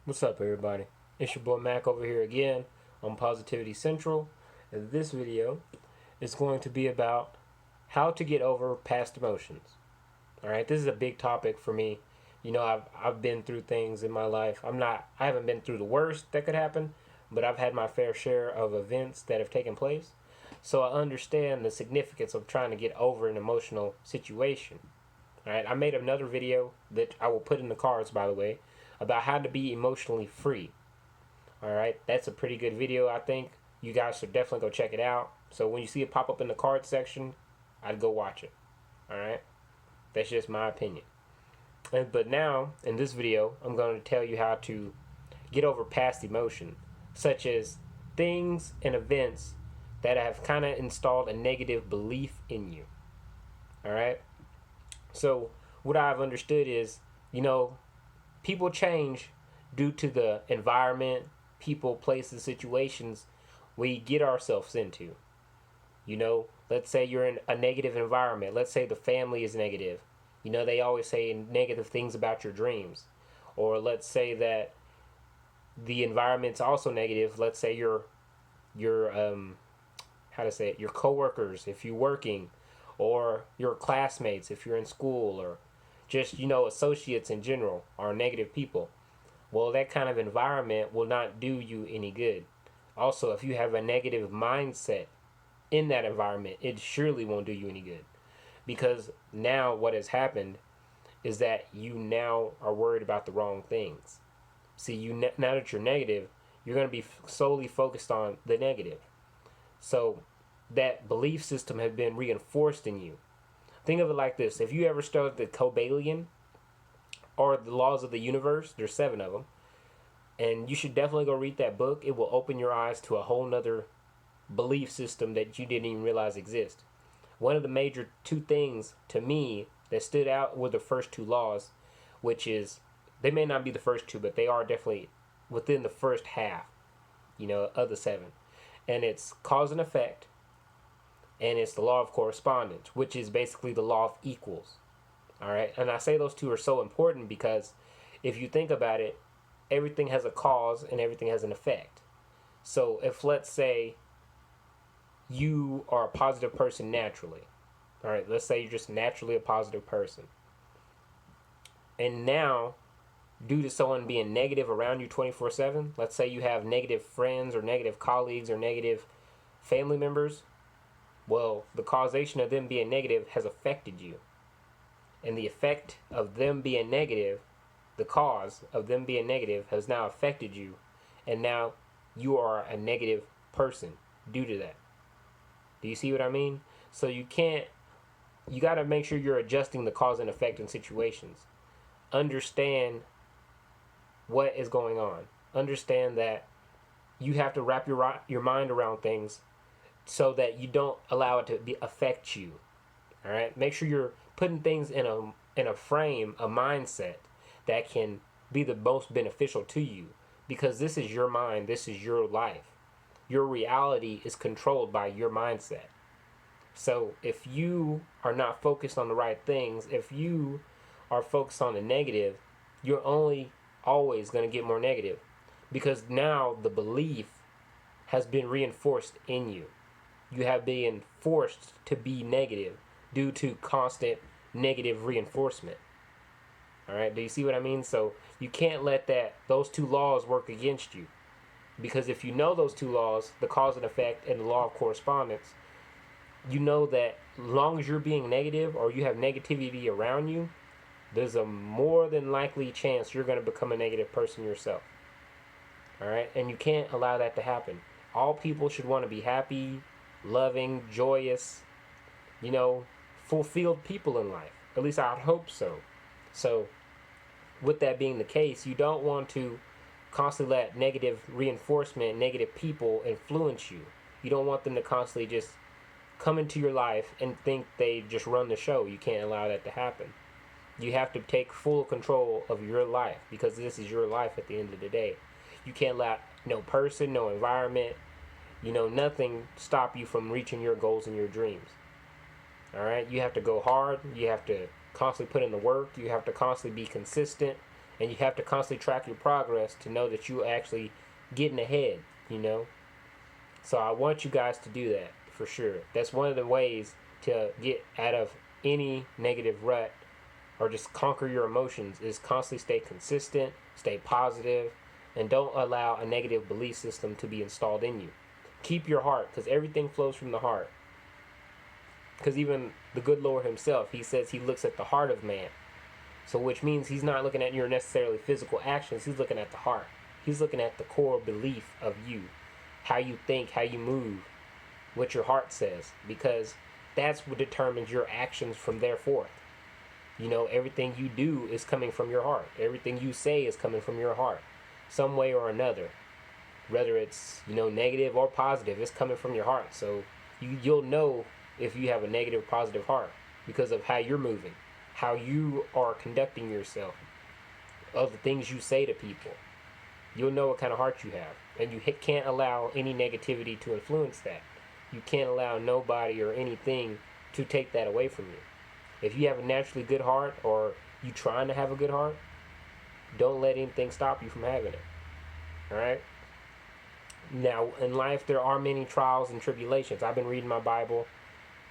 What's up, everybody? It's your boy Mac over here again on Positivity Central. And this video is going to be about how to get over past emotions. All right, this is a big topic for me. I've been through things in my life. I haven't been through the worst that could happen, but I've had my fair share of events that have taken place. So I understand the significance of trying to get over an emotional situation. All right, I made another video that I will put in the cards, by the way, about how to be emotionally free. All right, that's a pretty good video. I think you guys should definitely go check it out. So when you see it pop up in the card section, I'd go watch it. All right, that's just my opinion. But now in this video, I'm going to tell you how to get over past emotion, such as things and events that have kind of installed a negative belief in you. All right. So what I've understood is, people change due to the environment, people, places, situations we get ourselves into. Let's say you're in a negative environment. Let's say the family is negative. They always say negative things about your dreams. Or let's say that the environment's also negative. Let's say your your coworkers if you're working, or your classmates if you're in school, or just associates in general are negative people. Well, that kind of environment will not do you any good. Also, if you have a negative mindset in that environment, it surely won't do you any good, because now what has happened is that you now are worried about the wrong things. See, now that you're negative, you're going to be solely focused on the negative. So that belief system has been reinforced in you. Think of it like this: if you ever studied the Cobalion, or the laws of the universe, there's 7 of them, and you should definitely go read that book. It will open your eyes to a whole nother belief system that you didn't even realize exist. One of the major 2 things to me that stood out were the first 2 laws, which is, they may not be the first 2, but they are definitely within the first half, of the 7. And it's cause and effect, and it's the law of correspondence, which is basically the law of equals. All right, and I say those 2 are so important because if you think about it, everything has a cause and everything has an effect. So if, let's say, you are a positive person naturally, all right, let's say you're just naturally a positive person, and now, due to someone being negative around you 24/7, let's say you have negative friends or negative colleagues or negative family members, well, the causation of them being negative has affected you. And the effect of them being negative, the cause of them being negative, has now affected you. And now you are a negative person due to that. Do you see what I mean? So you got to make sure you're adjusting the cause and effect in situations. Understand what is going on. Understand that you have to wrap your mind around things so that you don't allow it to affect you. All right? Make sure you're putting things in a frame, a mindset that can be the most beneficial to you, because this is your mind, this is your life. Your reality is controlled by your mindset. So if you are not focused on the right things, if you are focused on the negative, you're only always going to get more negative, because now the belief has been reinforced in you. You have been forced to be negative due to constant negative reinforcement. All right, do you see what I mean? So you can't let those 2 laws work against you, because if you know those 2 laws, the cause and effect and the law of correspondence, you know that as long as you're being negative or you have negativity around you, there's a more than likely chance you're going to become a negative person yourself. All right, and you can't allow that to happen. All people should want to be happy, loving, joyous, fulfilled people in life. At least I would hope so. So with that being the case, you don't want to constantly let negative reinforcement, negative people influence you. You don't want them to constantly just come into your life and think they just run the show. You can't allow that to happen. You have to take full control of your life, because this is your life at the end of the day. You can't let no person, no environment, nothing stop you from reaching your goals and your dreams. All right, you have to go hard. You have to constantly put in the work. You have to constantly be consistent And you have to constantly track your progress to know that you're actually getting ahead, you know. So I want you guys to do that for sure. That's one of the ways to get out of any negative rut or just conquer your emotions is constantly stay consistent, stay positive, and don't allow a negative belief system to be installed in you. Keep your heart, because everything flows from the heart. Because even the good Lord himself, he says he looks at the heart of man. So which means he's not looking at your necessarily physical actions, he's looking at the heart. He's looking at the core belief of you, how you think, how you move, what your heart says, because that's what determines your actions from there forth. You know, everything you do is coming from your heart. Everything you say is coming from your heart, some way or another. Whether it's, you know, negative or positive, it's coming from your heart. So you'll know if you have a negative or positive heart because of how you're moving, how you are conducting yourself, of the things you say to people. You'll know what kind of heart you have. And you can't allow any negativity to influence that. You can't allow nobody or anything to take that away from you. If you have a naturally good heart, or you trying to have a good heart, don't let anything stop you from having it. Alright? Now, in life, there are many trials and tribulations. I've been reading my Bible,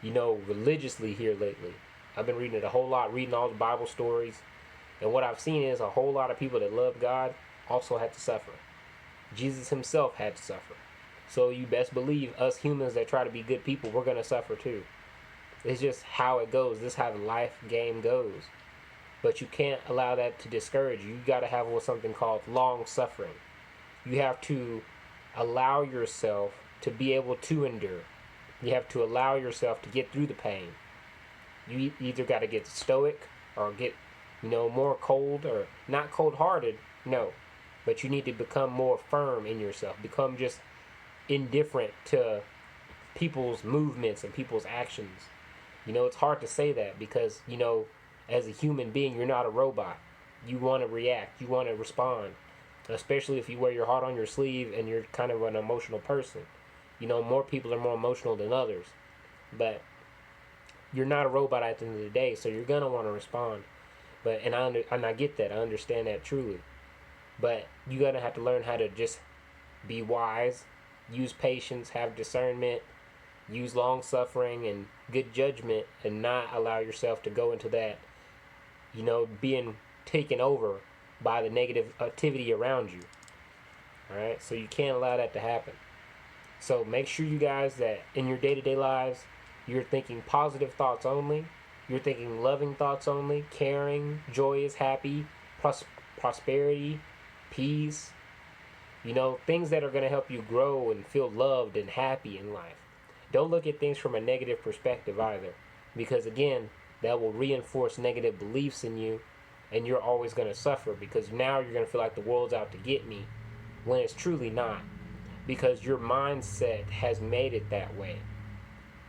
you know, religiously here lately. I've been reading it a whole lot, reading all the Bible stories. And what I've seen is a whole lot of people that love God also had to suffer. Jesus himself had to suffer. So you best believe us humans that try to be good people, we're going to suffer too. It's just how it goes. This is how the life game goes. But you can't allow that to discourage you. You got to have something called long suffering. You have to allow yourself to be able to endure. You have to allow yourself to get through the pain. You either got to get stoic or get, you know, more cold, or not cold-hearted, no. But you need to become more firm in yourself. Become just indifferent to people's movements and people's actions. You know, it's hard to say that because, you know, as a human being, you're not a robot. You want to react. You want to respond. Especially if you wear your heart on your sleeve and you're kind of an emotional person. You know, more people are more emotional than others. But you're not a robot at the end of the day, so you're going to want to respond. But and I get that. I understand that truly. But you're going to have to learn how to just be wise, use patience, have discernment, use long suffering and good judgment, and not allow yourself to go into that, you know, being taken over by the negative activity around you. Alright? So you can't allow that to happen. So make sure, you guys, that in your day-to-day lives, you're thinking positive thoughts only. You're thinking loving thoughts only, caring, joyous, happy, prosperity, peace. You know, things that are going to help you grow and feel loved and happy in life. Don't look at things from a negative perspective either. Because again, that will reinforce negative beliefs in you, and you're always going to suffer because now you're going to feel like the world's out to get me when it's truly not. Because your mindset has made it that way.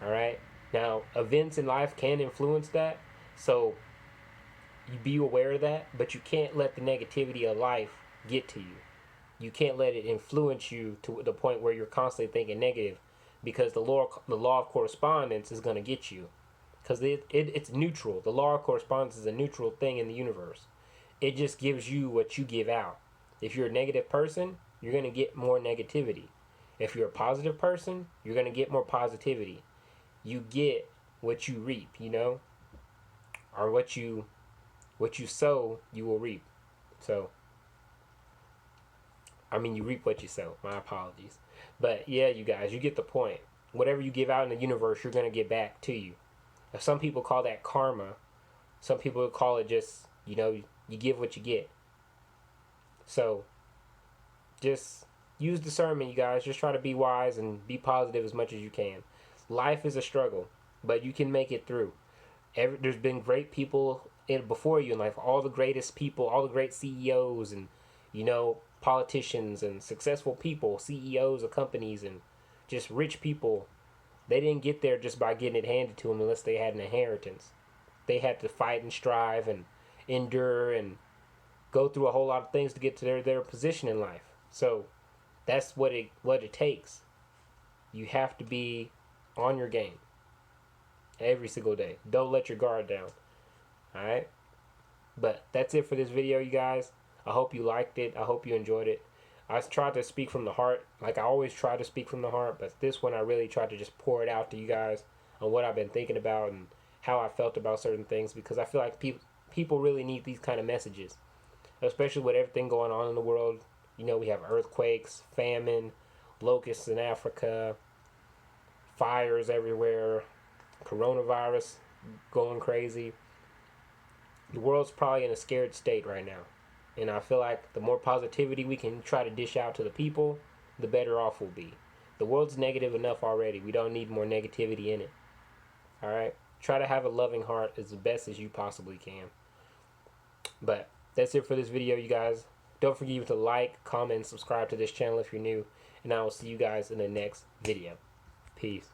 Alright? Now, events in life can influence that, so you be aware of that, but you can't let the negativity of life get to you. You can't let it influence you to the point where you're constantly thinking negative, because the law of correspondence is going to get you. Because it's neutral. The law of correspondence is a neutral thing in the universe. It just gives you what you give out. If you're a negative person, you're going to get more negativity. If you're a positive person, you're going to get more positivity. You get what you reap, you know? Or what you sow, you will reap. So, I mean, you reap what you sow. My apologies. But yeah, you guys, you get the point. Whatever you give out in the universe, you're going to get back to you. Now, some people call that karma. Some people call it just, you know, you give what you get. So, just use discernment, you guys. Just try to be wise and be positive as much as you can. Life is a struggle, but you can make it through. There's been great people before you in life. All the greatest people, all the great CEOs and, you know, politicians and successful people, CEOs of companies and just rich people, they didn't get there just by getting it handed to them unless they had an inheritance. They had to fight and strive and endure and go through a whole lot of things to get to their position in life. So that's what it takes. You have to be on your game every single day. Don't let your guard down. Alright? But that's it for this video, you guys. I hope you liked it. I hope you enjoyed it. I tried to speak from the heart, like I always try to speak from the heart, but this one I really tried to just pour it out to you guys on what I've been thinking about and how I felt about certain things, because I feel like people really need these kind of messages, especially with everything going on in the world. You know, we have earthquakes, famine, locusts in Africa, fires everywhere, coronavirus going crazy. The world's probably in a scared state right now. And I feel like the more positivity we can try to dish out to the people, the better off we'll be. The world's negative enough already. We don't need more negativity in it. Alright? Try to have a loving heart as best as you possibly can. But that's it for this video, you guys. Don't forget to like, comment, and subscribe to this channel if you're new. And I will see you guys in the next video. Peace.